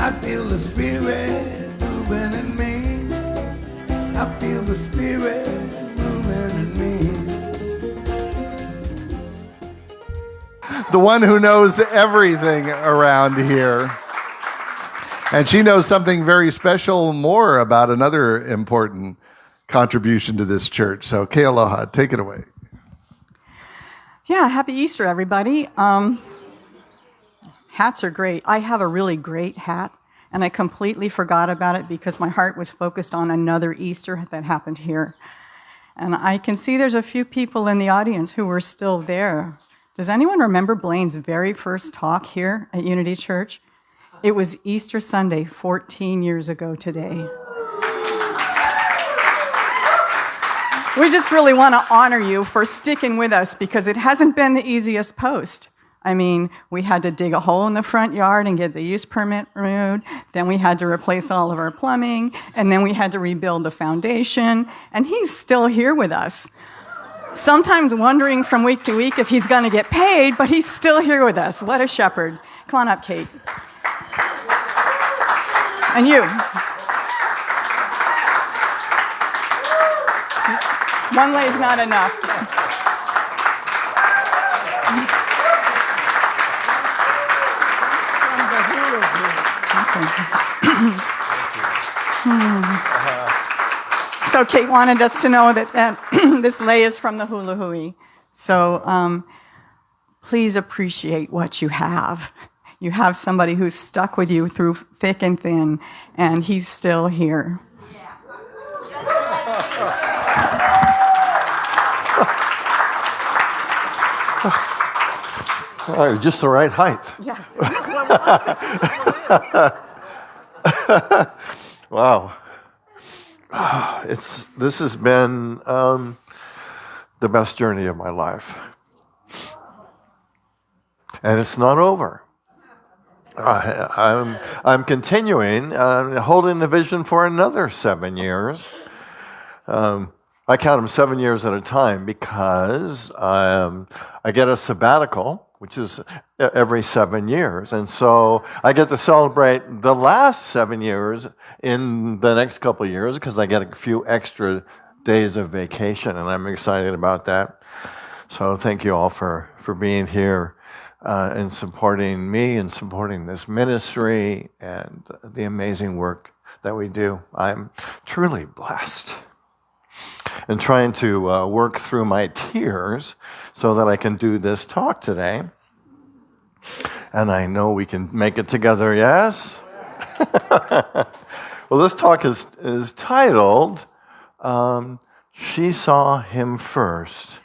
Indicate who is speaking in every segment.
Speaker 1: I feel the Spirit moving in me. I feel the Spirit moving in me.
Speaker 2: The one who knows everything around here. And she knows something very special more about another important contribution to this church. So, Kealoha, take it away.
Speaker 3: Yeah, happy Easter, everybody. Hats are great. I have a really great hat, and I completely forgot about it because my heart was focused on another Easter that happened here. And I can see there's a few people in the audience who were still there. Does anyone remember Blaine's very first talk here at Unity Church? It was Easter Sunday, 14 years ago today. We just really want to honor you for sticking with us because it hasn't been the easiest post. I mean, we had to dig a hole in the front yard and get the use permit removed. Then we had to replace all of our plumbing. And then we had to rebuild the foundation. And he's still here with us. Sometimes wondering from week to week if he's going to get paid, but he's still here with us. What a shepherd. Come on up, Kate. And you. One lay's not enough. So Kate wanted us to know that this lei is from the hula hui. So please appreciate what you have. You have somebody who's stuck with you through thick and thin, and he's still here.
Speaker 4: Oh, just the right height.
Speaker 3: Yeah.
Speaker 4: Wow. This has been the best journey of my life. And it's not over. I'm continuing, holding the vision for another 7 years. I count them 7 years at a time because I get a sabbatical, which is every 7 years. And so I get to celebrate the last 7 years in the next couple of years because I get a few extra days of vacation, and I'm excited about that. So thank you all for being here and supporting me and supporting this ministry and the amazing work that we do. I'm truly blessed. And trying to work through my tears so that I can do this talk today. And I know we can make it together, yes? Well, this talk is titled, She Saw Him First.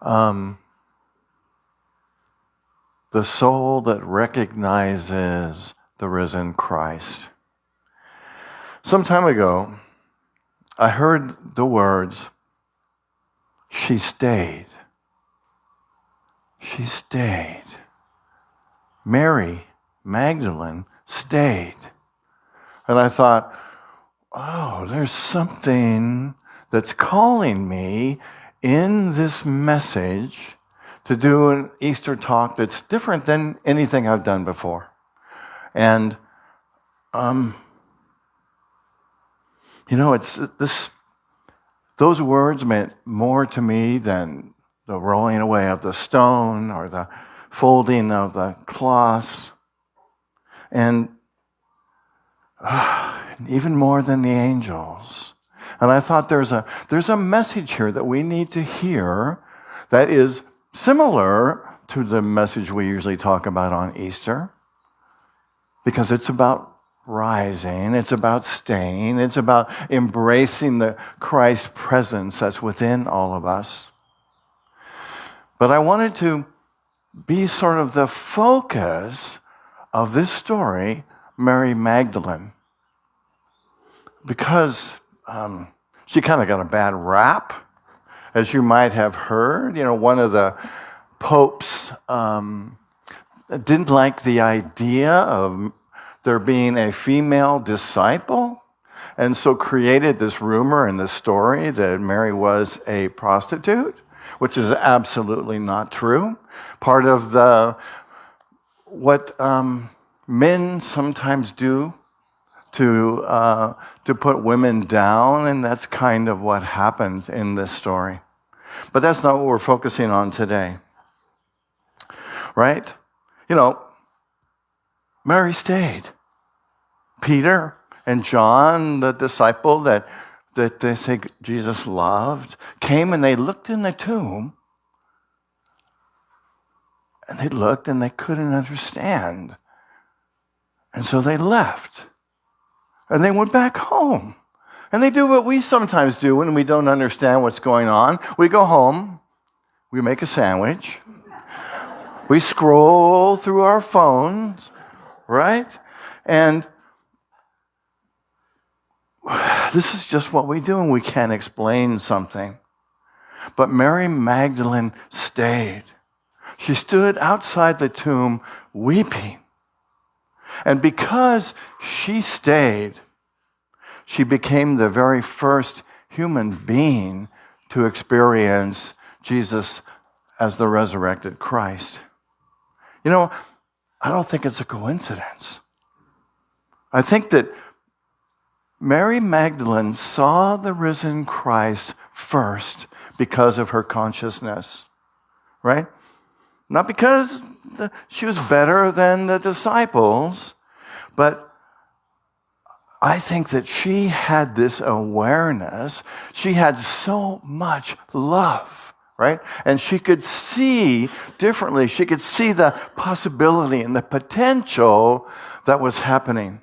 Speaker 4: The soul that recognizes the risen Christ. Some time ago, I heard the words, she stayed. She stayed. Mary Magdalene stayed. And I thought, oh, there's something that's calling me in this message to do an Easter talk that's different than anything I've done before. And those words meant more to me than the rolling away of the stone or the folding of the cloths, and even more than the angels. And I thought there's a message here that we need to hear that is similar to the message we usually talk about on Easter, because it's about rising, it's about staying, it's about embracing the Christ presence that's within all of us. But I wanted to be sort of the focus of this story, Mary Magdalene, because she kind of got a bad rap, as you might have heard. You know, one of the popes didn't like the idea of there being a female disciple, and so created this rumor and this story that Mary was a prostitute, which is absolutely not true. Part of what
Speaker 5: men sometimes do to put women down, and that's kind of what happened in this story. But that's not what we're focusing on today, right? You know, Mary stayed. Peter and John, the disciple that they say Jesus loved, came and they looked in the tomb, and they looked and they couldn't understand. And so they left. And they went back home. And they do what we sometimes do when we don't understand what's going on. We go home, we make a sandwich, we scroll through our phones, right? And this is just what we do when we can't explain something. But Mary Magdalene stayed. She stood outside the tomb weeping. And because she stayed, she became the very first human being to experience Jesus as the resurrected Christ. You know, I don't think it's a coincidence. I think that Mary Magdalene saw the risen Christ first because of her consciousness, right? Not because she was better than the disciples, but I think that she had this awareness. She had so much love, right? And she could see differently. She could see the possibility and the potential that was happening.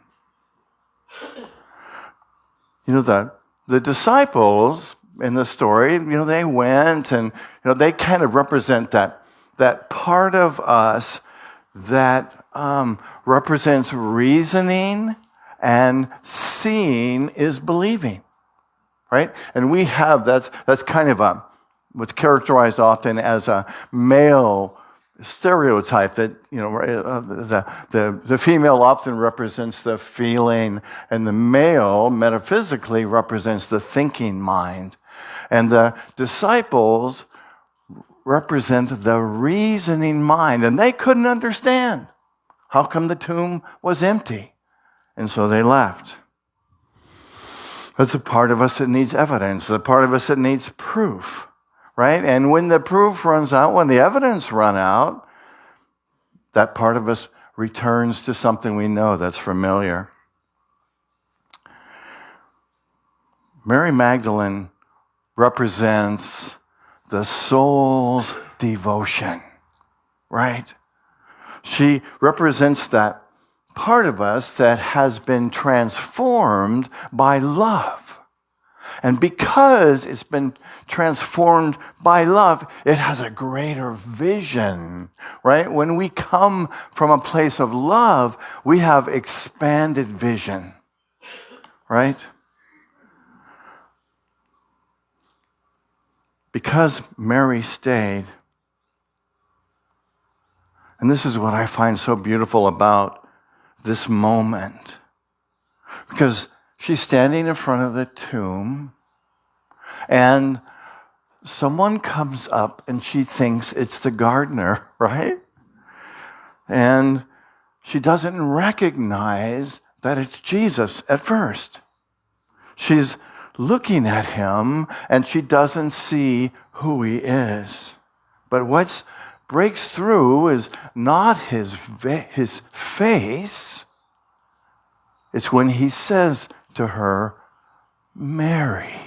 Speaker 5: You know, the disciples in the story, you know, they went and, you know, they kind of represent that part of us that represents reasoning and seeing is believing, right? And we have, that's kind of what's characterized often as a male stereotype that, you know, the female often represents the feeling, and the male metaphysically represents the thinking mind. And the disciples represent the reasoning mind, and they couldn't understand how come the tomb was empty. And so they left. That's a part of us that needs evidence, a part of us that needs proof, right? And when the proof runs out, when the evidence runs out, that part of us returns to something we know that's familiar. Mary Magdalene represents the soul's devotion, right? She represents that part of us that has been transformed by love. And because it's been transformed by love, it has a greater vision, right? When we come from a place of love, we have expanded vision, right? Because Mary stayed, and this is what I find so beautiful about this moment, because she's standing in front of the tomb and someone comes up and she thinks it's the gardener, right? And she doesn't recognize that it's Jesus at first. She's looking at him and she doesn't see who he is. But what breaks through is not his face. It's when he says to her, Mary.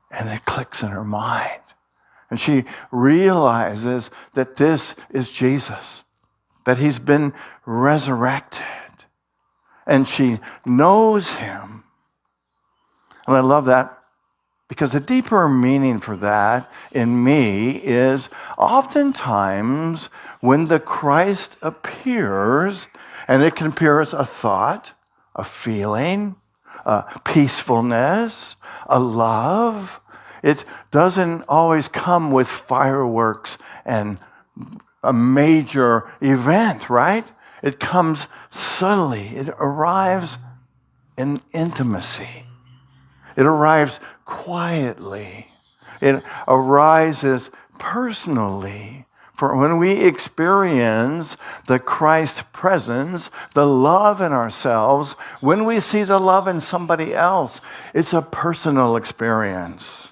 Speaker 5: And it clicks in her mind. And she realizes that this is Jesus, that he's been resurrected. And she knows him. And I love that, because the deeper meaning for that in me is oftentimes when the Christ appears, and it can appear as a thought, a feeling, a peacefulness, a love. It doesn't always come with fireworks and a major event, right? It comes subtly. It arrives in intimacy. It arrives quietly. It arises personally For when we experience the Christ presence, the love in ourselves, when we see the love in somebody else, it's a personal experience.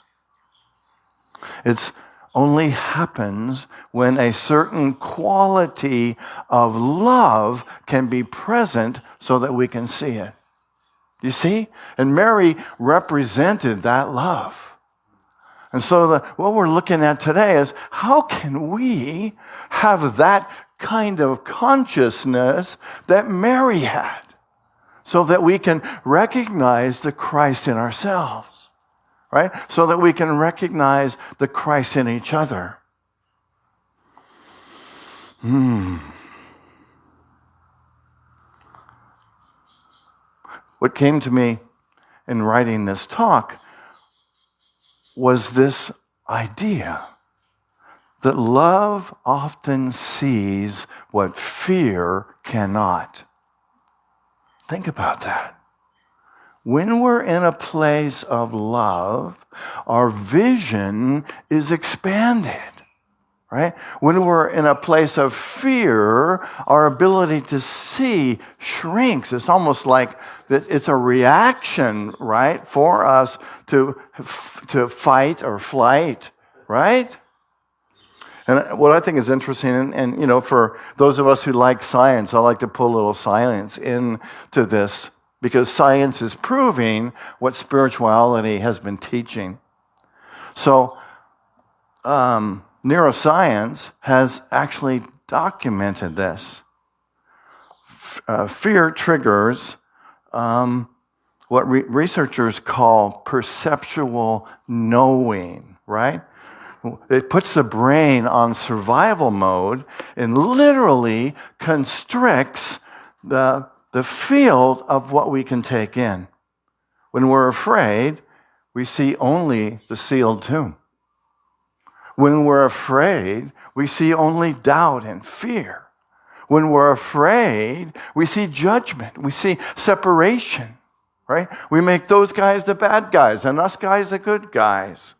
Speaker 5: It only happens when a certain quality of love can be present so that we can see it. You see? And Mary represented that love. And so what we're looking at today is how can we have that kind of consciousness that Mary had so that we can recognize the Christ in ourselves, right? So that we can recognize the Christ in each other. What came to me in writing this talk was this idea that love often sees what fear cannot. Think about that. When we're in a place of love, our vision is expanded, right? When we're in a place of fear, our ability to see shrinks. It's almost like it's a reaction, right, for us to fight or flight, right? And what I think is interesting, and you know, for those of us who like science, I like to put a little science into this because science is proving what spirituality has been teaching. So, neuroscience has actually documented this. Fear triggers what researchers call perceptual knowing, right? It puts the brain on survival mode and literally constricts the field of what we can take in. When we're afraid, we see only the sealed tomb. When we're afraid, we see only doubt and fear. When we're afraid, we see judgment. We see separation, right? We make those guys the bad guys and us guys the good guys.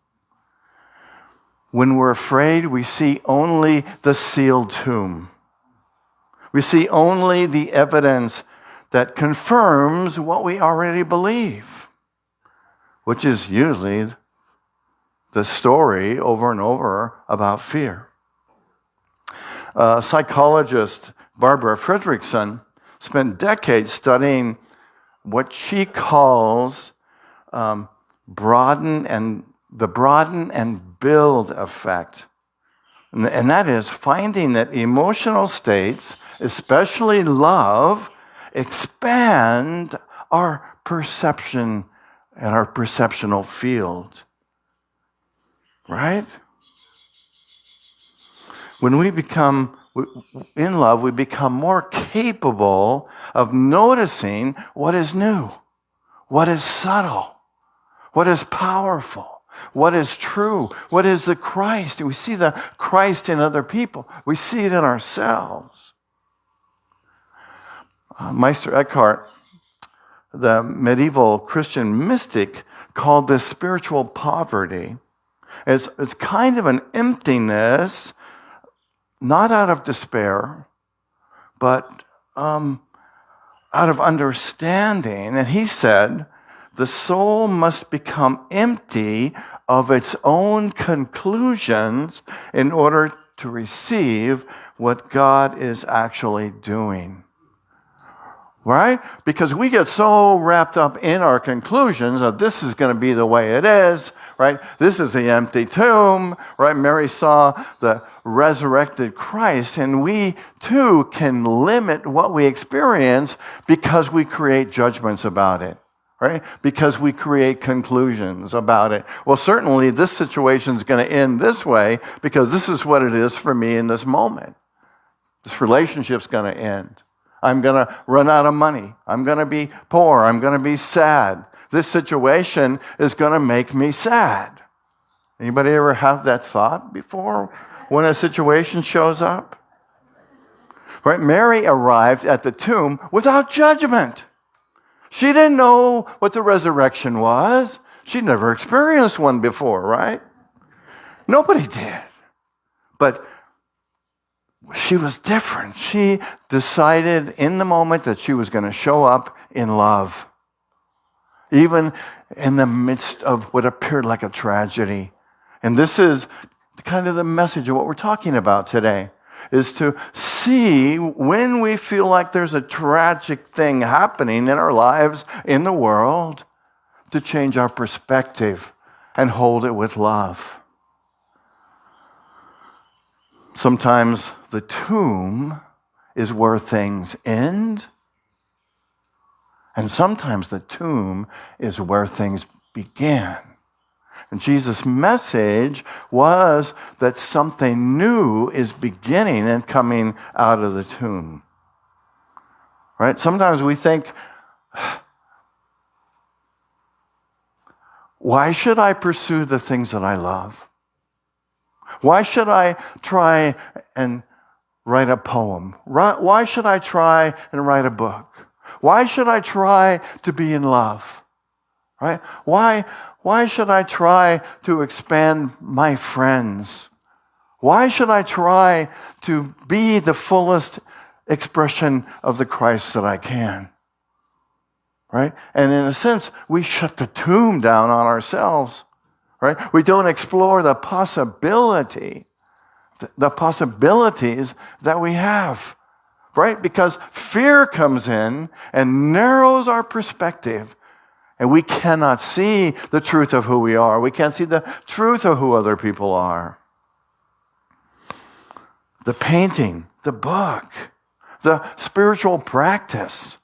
Speaker 5: When we're afraid, we see only the sealed tomb. We see only the evidence that confirms what we already believe, which is usually the story over and over about fear. Psychologist Barbara Fredrickson spent decades studying what she calls broaden and build effect. And that is finding that emotional states, especially love, expand our perception and our perceptional field. Right? When we become in love, we become more capable of noticing what is new, what is subtle, what is powerful, what is true, what is the Christ. We see the Christ in other people. We see it in ourselves. Meister Eckhart, the medieval Christian mystic, called this spiritual poverty. It's kind of an emptiness, not out of despair, but out of understanding. And he said, the soul must become empty of its own conclusions in order to receive what God is actually doing. Right? Because we get so wrapped up in our conclusions of this is going to be the way it is, right? This is the empty tomb, right? Mary saw the resurrected Christ, and we too can limit what we experience because we create judgments about it, right? Because we create conclusions about it. Well, certainly this situation is going to end this way because this is what it is for me in this moment. This relationship's going to end. I'm going to run out of money. I'm going to be poor. I'm going to be sad. This situation is going to make me sad. Anybody ever have that thought before when a situation shows up? Right? Mary arrived at the tomb without judgment. She didn't know what the resurrection was. She'd never experienced one before, right? Nobody did. But she was different. She decided in the moment that she was going to show up in love, even in the midst of what appeared like a tragedy. And this is kind of the message of what we're talking about today, is to see when we feel like there's a tragic thing happening in our lives, in the world, to change our perspective and hold it with love. Sometimes the tomb is where things end, and sometimes the tomb is where things begin. And Jesus' message was that something new is beginning and coming out of the tomb. Right? Sometimes we think, why should I pursue the things that I love? Why should I try and write a poem? Why should I try and write a book? Why should I try to be in love? Right? Why should I try to expand my friends? Why should I try to be the fullest expression of the Christ that I can? Right? And in a sense, we shut the tomb down on ourselves. Right? We don't explore the possibilities that we have. Right? Because fear comes in and narrows our perspective. And we cannot see the truth of who we are. We can't see the truth of who other people are. The painting, the book, the spiritual practice.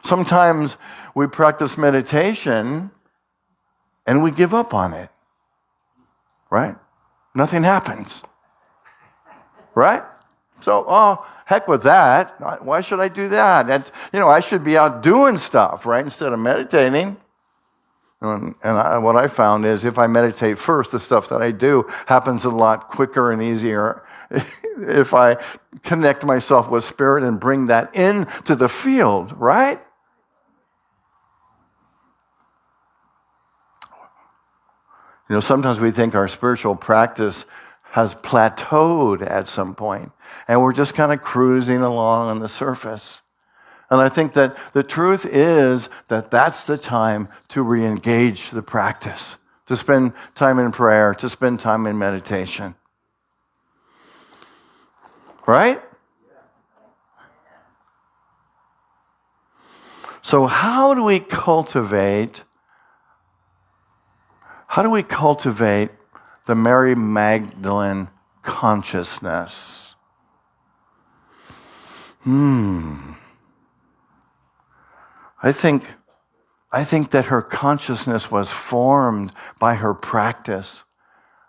Speaker 5: Sometimes we practice meditation and we give up on it. Right? Nothing happens. Right? So, heck with that. Why should I do that? I should be out doing stuff, right, instead of meditating. And what I found is if I meditate first, the stuff that I do happens a lot quicker and easier if I connect myself with Spirit and bring that into the field, right? Sometimes we think our spiritual practice has plateaued at some point, and we're just kind of cruising along on the surface. And I think that the truth is that that's the time to re-engage the practice, to spend time in prayer, to spend time in meditation. Right? So how do we cultivate the Mary Magdalene consciousness? I think that her consciousness was formed by her practice.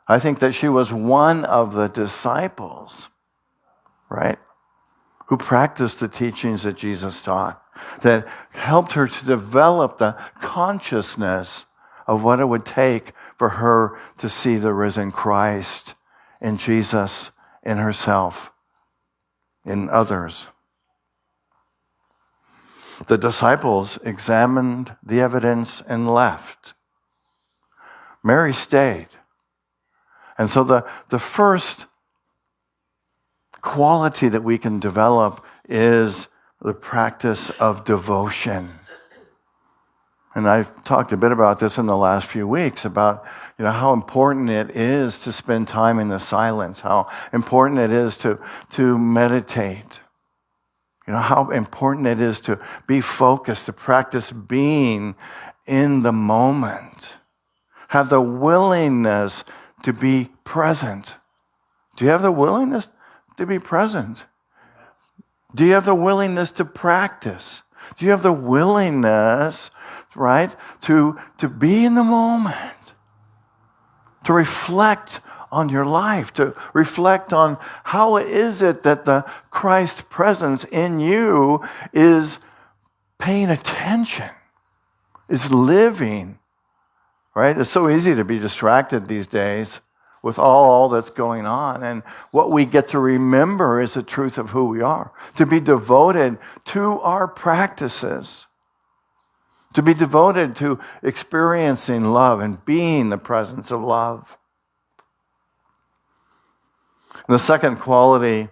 Speaker 5: I think that she was one of the disciples, right, who practiced the teachings that Jesus taught, that helped her to develop the consciousness of what it would take for her to see the risen Christ in Jesus, in herself, in others. The disciples examined the evidence and left. Mary stayed. And so the first quality that we can develop is the practice of devotion. And I've talked a bit about this in the last few weeks, about how important it is to spend time in the silence, how important it is to meditate. How important it is to be focused, to practice being in the moment. Have the willingness to be present. Do you have the willingness to be present? Do you have the willingness to practice? Do you have the willingness, right, to be in the moment? To reflect on your life, to reflect on how is it that the Christ presence in you is paying attention, is living, right? It's so easy to be distracted these days with all that's going on. And what we get to remember is the truth of who we are, to be devoted to our practices, to be devoted to experiencing love and being the presence of love. And the second quality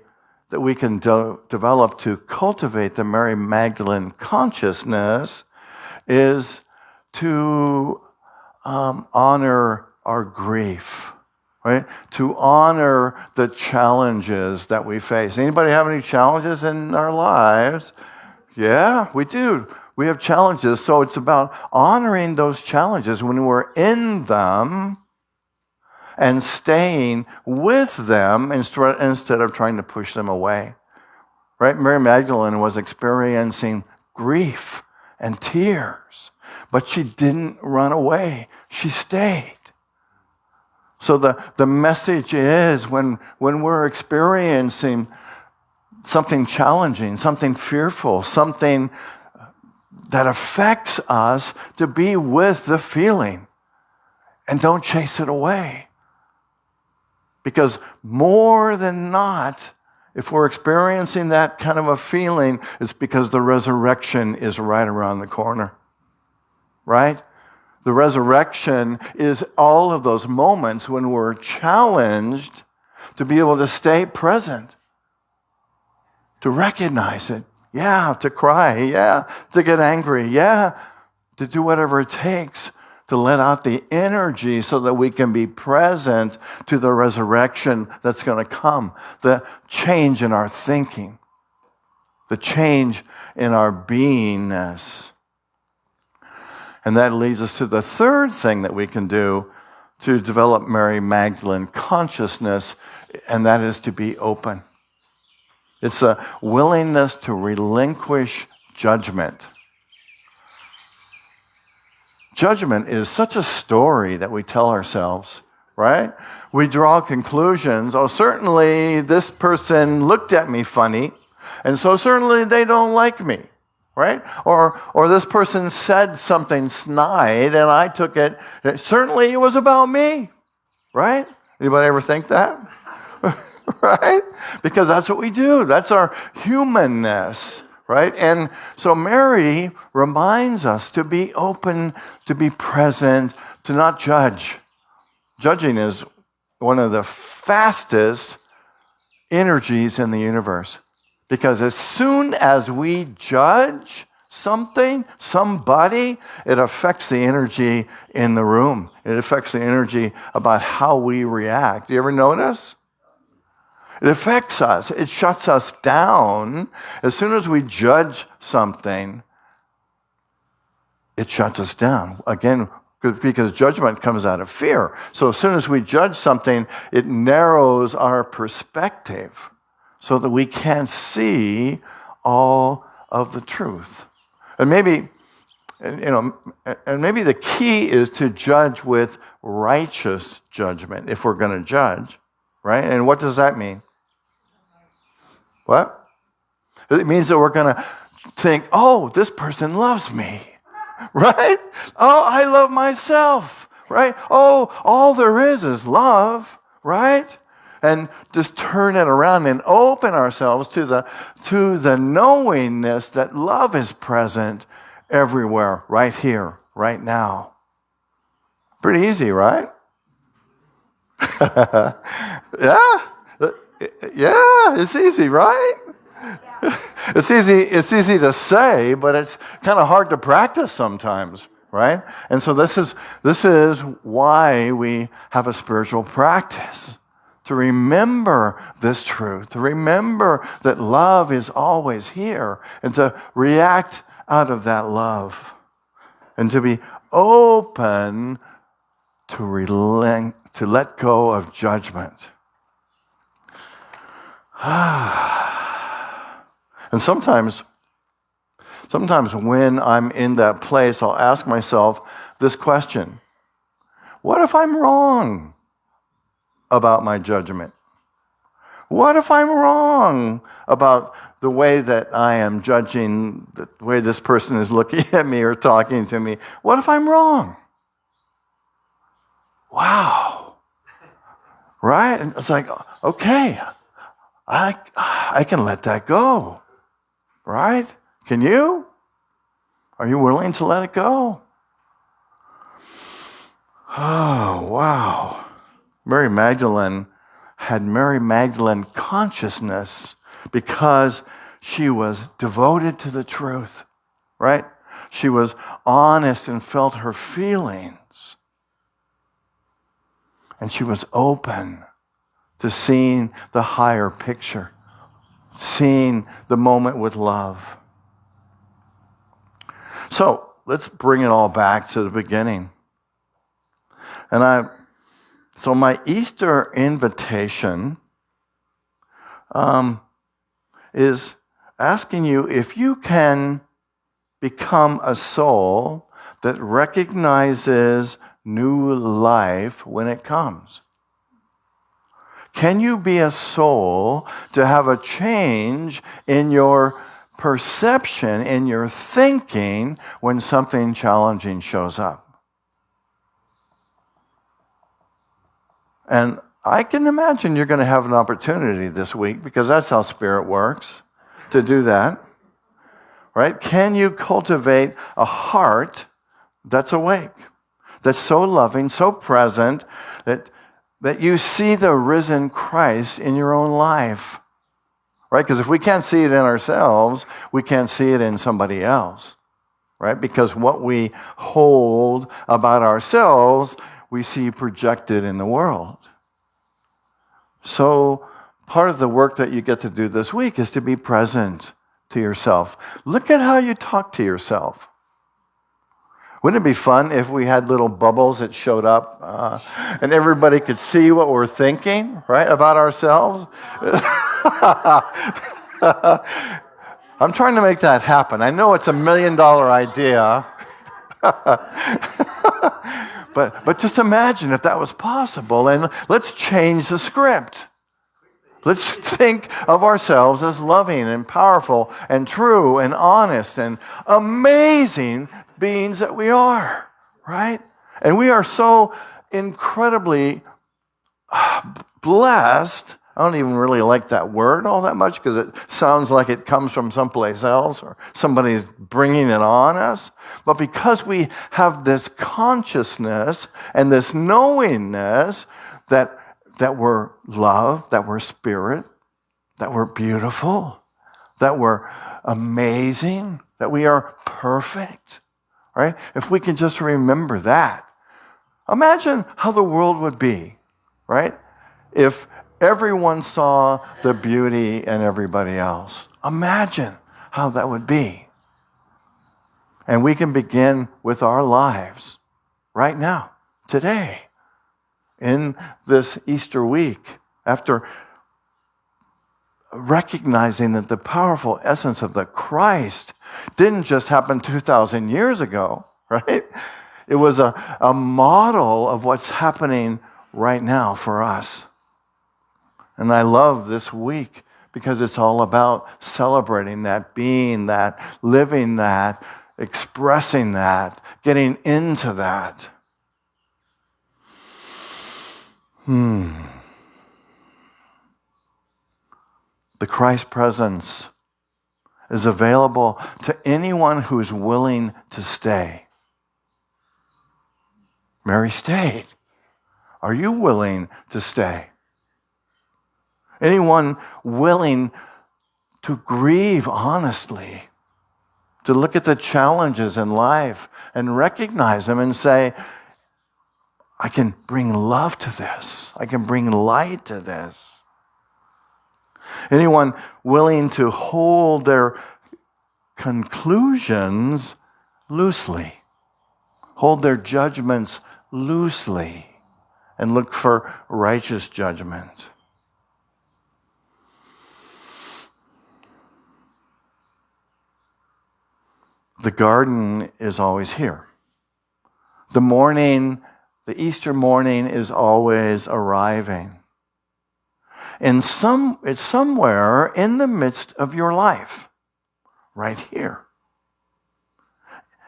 Speaker 5: that we can develop to cultivate the Mary Magdalene consciousness is to honor our grief, right? To honor the challenges that we face. Anybody have any challenges in our lives? Yeah, we do. We have challenges, so it's about honoring those challenges when we're in them and staying with them instead of trying to push them away. Right? Mary Magdalene was experiencing grief and tears, but she didn't run away. She stayed. So the message is when we're experiencing something challenging, something fearful, something that affects us, to be with the feeling and don't chase it away. Because more than not, if we're experiencing that kind of a feeling, it's because the resurrection is right around the corner. Right? The resurrection is all of those moments when we're challenged to be able to stay present, to recognize it. Yeah, to cry. Yeah, to get angry. Yeah, to do whatever it takes to let out the energy so that we can be present to the resurrection that's going to come. The change in our thinking, the change in our beingness. And that leads us to the third thing that we can do to develop Mary Magdalene consciousness, and that is to be open. It's a willingness to relinquish judgment. Judgment is such a story that we tell ourselves, right? We draw conclusions. Oh, certainly this person looked at me funny, and so certainly they don't like me, right? Or this person said something snide, and I took it. Certainly it was about me, right? Anybody ever think that? Right? Because that's what we do. That's our humanness. Right? And so Mary reminds us to be open, to be present, to not judge. Judging is one of the fastest energies in the universe. Because as soon as we judge something, somebody, it affects the energy in the room. It affects the energy about how we react. Do you ever notice? It affects us. It shuts us down. As soon as we judge something, it shuts us down. Again, because judgment comes out of fear. So as soon as we judge something, it narrows our perspective so that we can't see all of the truth. And maybe the key is to judge with righteous judgment if we're going to judge, right? And what does that mean? What? It means that we're going to think, oh, this person loves me, right? Oh, I love myself, right? Oh, all there is love, right? And just turn it around and open ourselves to the knowingness that love is present everywhere, right here, right now. Pretty easy, right? Yeah. Yeah, it's easy, right? Yeah. It's easy to say, but it's kind of hard to practice sometimes, right? And so this is why we have a spiritual practice, to remember this truth, to remember that love is always here, and to react out of that love, and to be open to let go of judgment. And sometimes when I'm in that place, I'll ask myself this question: what if I'm wrong about my judgment? What if I'm wrong about the way that I am judging, the way this person is looking at me or talking to me? What if I'm wrong? Wow. Right? And it's like, okay, I can let that go, right? Can you? Are you willing to let it go? Oh, wow. Mary Magdalene had Mary Magdalene consciousness because she was devoted to the truth, right? She was honest and felt her feelings. And she was open to seeing the higher picture, seeing the moment with love. So let's bring it all back to the beginning. So my Easter invitation is asking you if you can become a soul that recognizes new life when it comes. Can you be a soul to have a change in your perception, in your thinking, when something challenging shows up? And I can imagine you're going to have an opportunity this week, because that's how Spirit works, to do that. Right? Can you cultivate a heart that's awake, that's so loving, so present, that you see the risen Christ in your own life? Right? Because if we can't see it in ourselves, we can't see it in somebody else. Right? Because what we hold about ourselves, we see projected in the world. So part of the work that you get to do this week is to be present to yourself. Look at how you talk to yourself. Wouldn't it be fun if we had little bubbles that showed up and everybody could see what we're thinking, right, about ourselves? I'm trying to make that happen. I know it's $1 million idea. But just imagine if that was possible, and let's change the script. Let's think of ourselves as loving and powerful and true and honest and amazing beings that we are, right? And we are so incredibly blessed. I don't even really like that word all that much, because it sounds like it comes from someplace else or somebody's bringing it on us. But because we have this consciousness and this knowingness that we're love, that we're spirit, that we're beautiful, that we're amazing, that we are perfect, right? If we can just remember that, imagine how the world would be, right? If everyone saw the beauty in everybody else. Imagine how that would be. And we can begin with our lives right now, today, in this Easter week, after recognizing that the powerful essence of the Christ didn't just happen 2,000 years ago, right? It was a model of what's happening right now for us. And I love this week because it's all about celebrating that, being that, living that, expressing that, getting into that. The Christ presence is available to anyone who's willing to stay. Mary stayed. Are you willing to stay? Anyone willing to grieve honestly, to look at the challenges in life and recognize them and say, I can bring love to this. I can bring light to this. Anyone willing to hold their conclusions loosely, hold their judgments loosely, and look for righteous judgment. The garden is always here. The Easter morning is always arriving. And it's somewhere in the midst of your life, right here.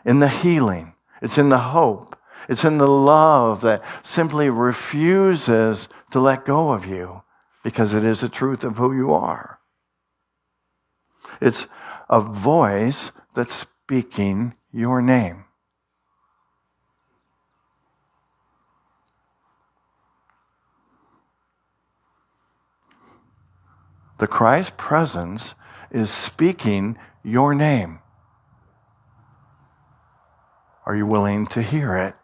Speaker 5: In the healing, it's in the hope, it's in the love that simply refuses to let go of you because it is the truth of who you are. It's a voice that's speaking your name. The Christ presence is speaking your name. Are you willing to hear it?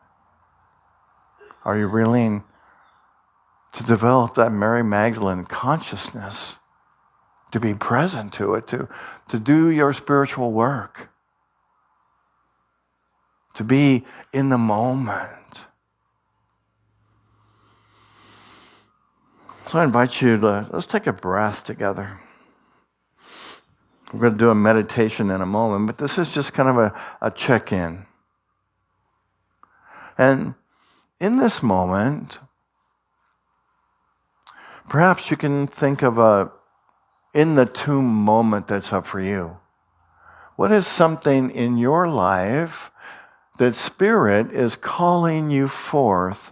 Speaker 5: Are you willing to develop that Mary Magdalene consciousness, to be present to it, to do your spiritual work, to be in the moment? So I invite you to, let's take a breath together. We're going to do a meditation in a moment, but this is just kind of a check-in. And in this moment, perhaps you can think of a in the tomb moment that's up for you. What is something in your life that Spirit is calling you forth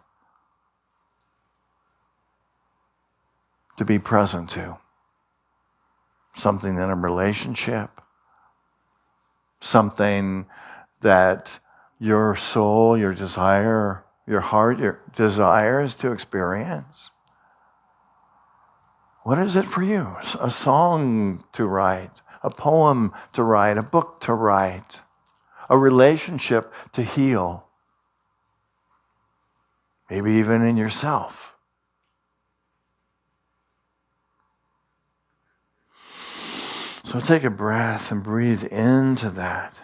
Speaker 5: to be present to? Something in a relationship, something that your soul, your desire, your heart, your desires to experience. What is it for you? A song to write, a poem to write, a book to write, a relationship to heal, maybe even in yourself. So take a breath and breathe into that.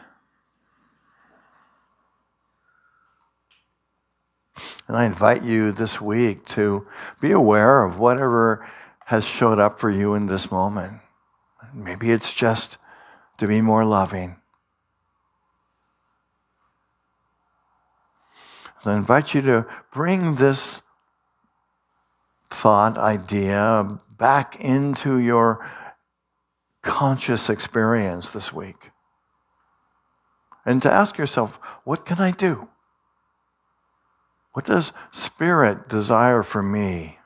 Speaker 5: And I invite you this week to be aware of whatever has showed up for you in this moment. Maybe it's just to be more loving. So I invite you to bring this thought, idea back into your conscious experience this week. And to ask yourself, what can I do? What does Spirit desire for me?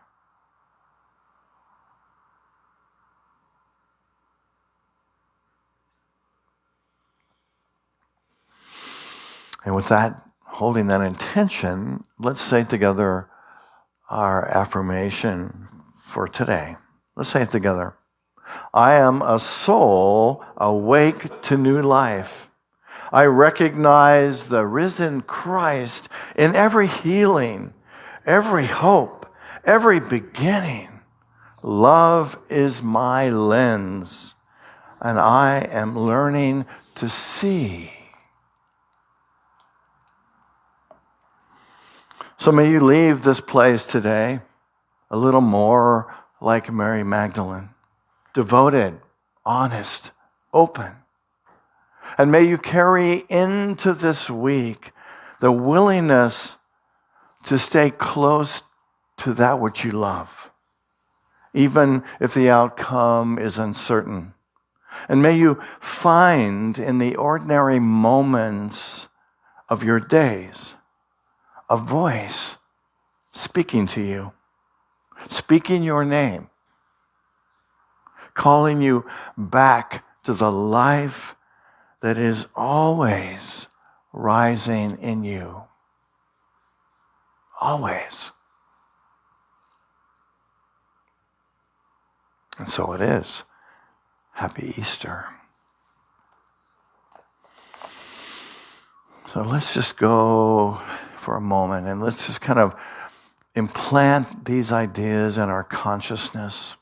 Speaker 5: And with that, holding that intention, let's say together our affirmation for today. Let's say it together. I am a soul awake to new life. I recognize the risen Christ in every healing, every hope, every beginning. Love is my lens, and I am learning to see. So may you leave this place today a little more like Mary Magdalene, devoted, honest, open. And may you carry into this week the willingness to stay close to that which you love, even if the outcome is uncertain. And may you find in the ordinary moments of your days a voice speaking to you, speaking your name, calling you back to the life that is always rising in you. Always. And so it is. Happy Easter. So let's just go for a moment and let's just kind of implant these ideas in our consciousness.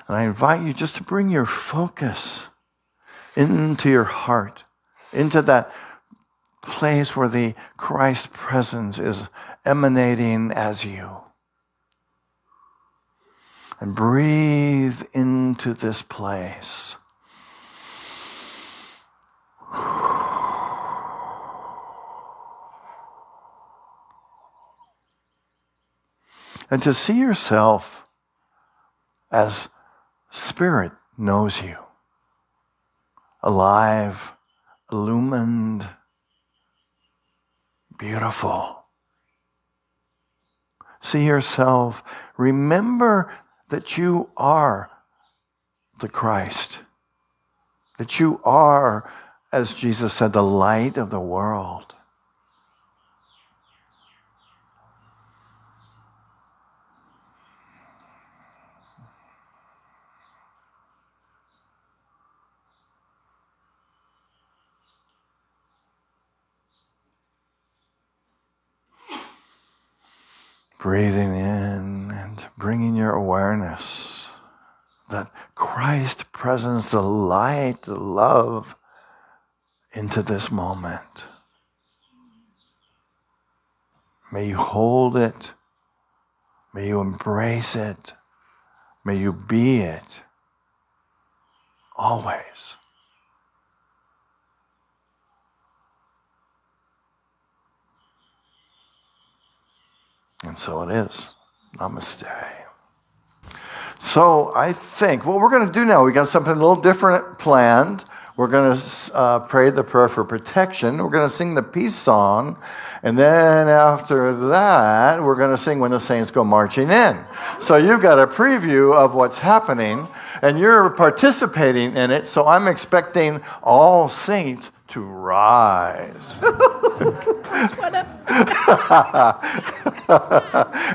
Speaker 5: And I invite you just to bring your focus into your heart, into that place where the Christ presence is emanating as you. And breathe into this place. And to see yourself as Spirit knows you. Alive, illumined, beautiful. See yourself. Remember that you are the Christ. That you are, as Jesus said, the light of the world. breathing in and bringing your awareness that Christ presence, the light, the love into this moment. May you hold it. May you embrace it. May you be it always. And so it is. Namaste. So I think what we're going to do now, we got something a little different planned. We're going to pray the prayer for protection. We're going to sing the peace song. And then after that, we're going to sing When the Saints Go Marching In. So you've got a preview of what's happening, and you're participating in it. So I'm expecting all saints to rise.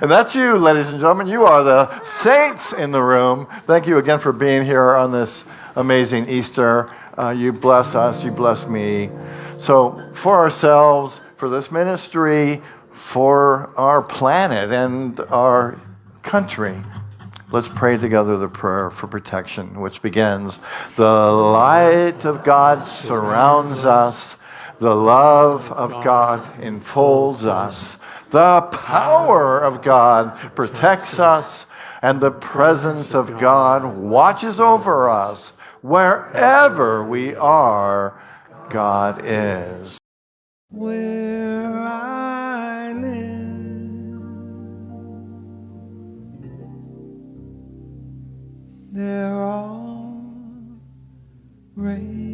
Speaker 5: And that's you, ladies and gentlemen. You are the saints in the room. Thank you again for being here on this amazing Easter. You bless us, you bless me. So for ourselves, for this ministry, for our planet and our country, let's pray together the prayer for protection, which begins, the light of God surrounds us, the love of God enfolds us, the power of God protects us, and the presence of God watches over us. Wherever we are, God is.
Speaker 1: Where I live, they're all raised.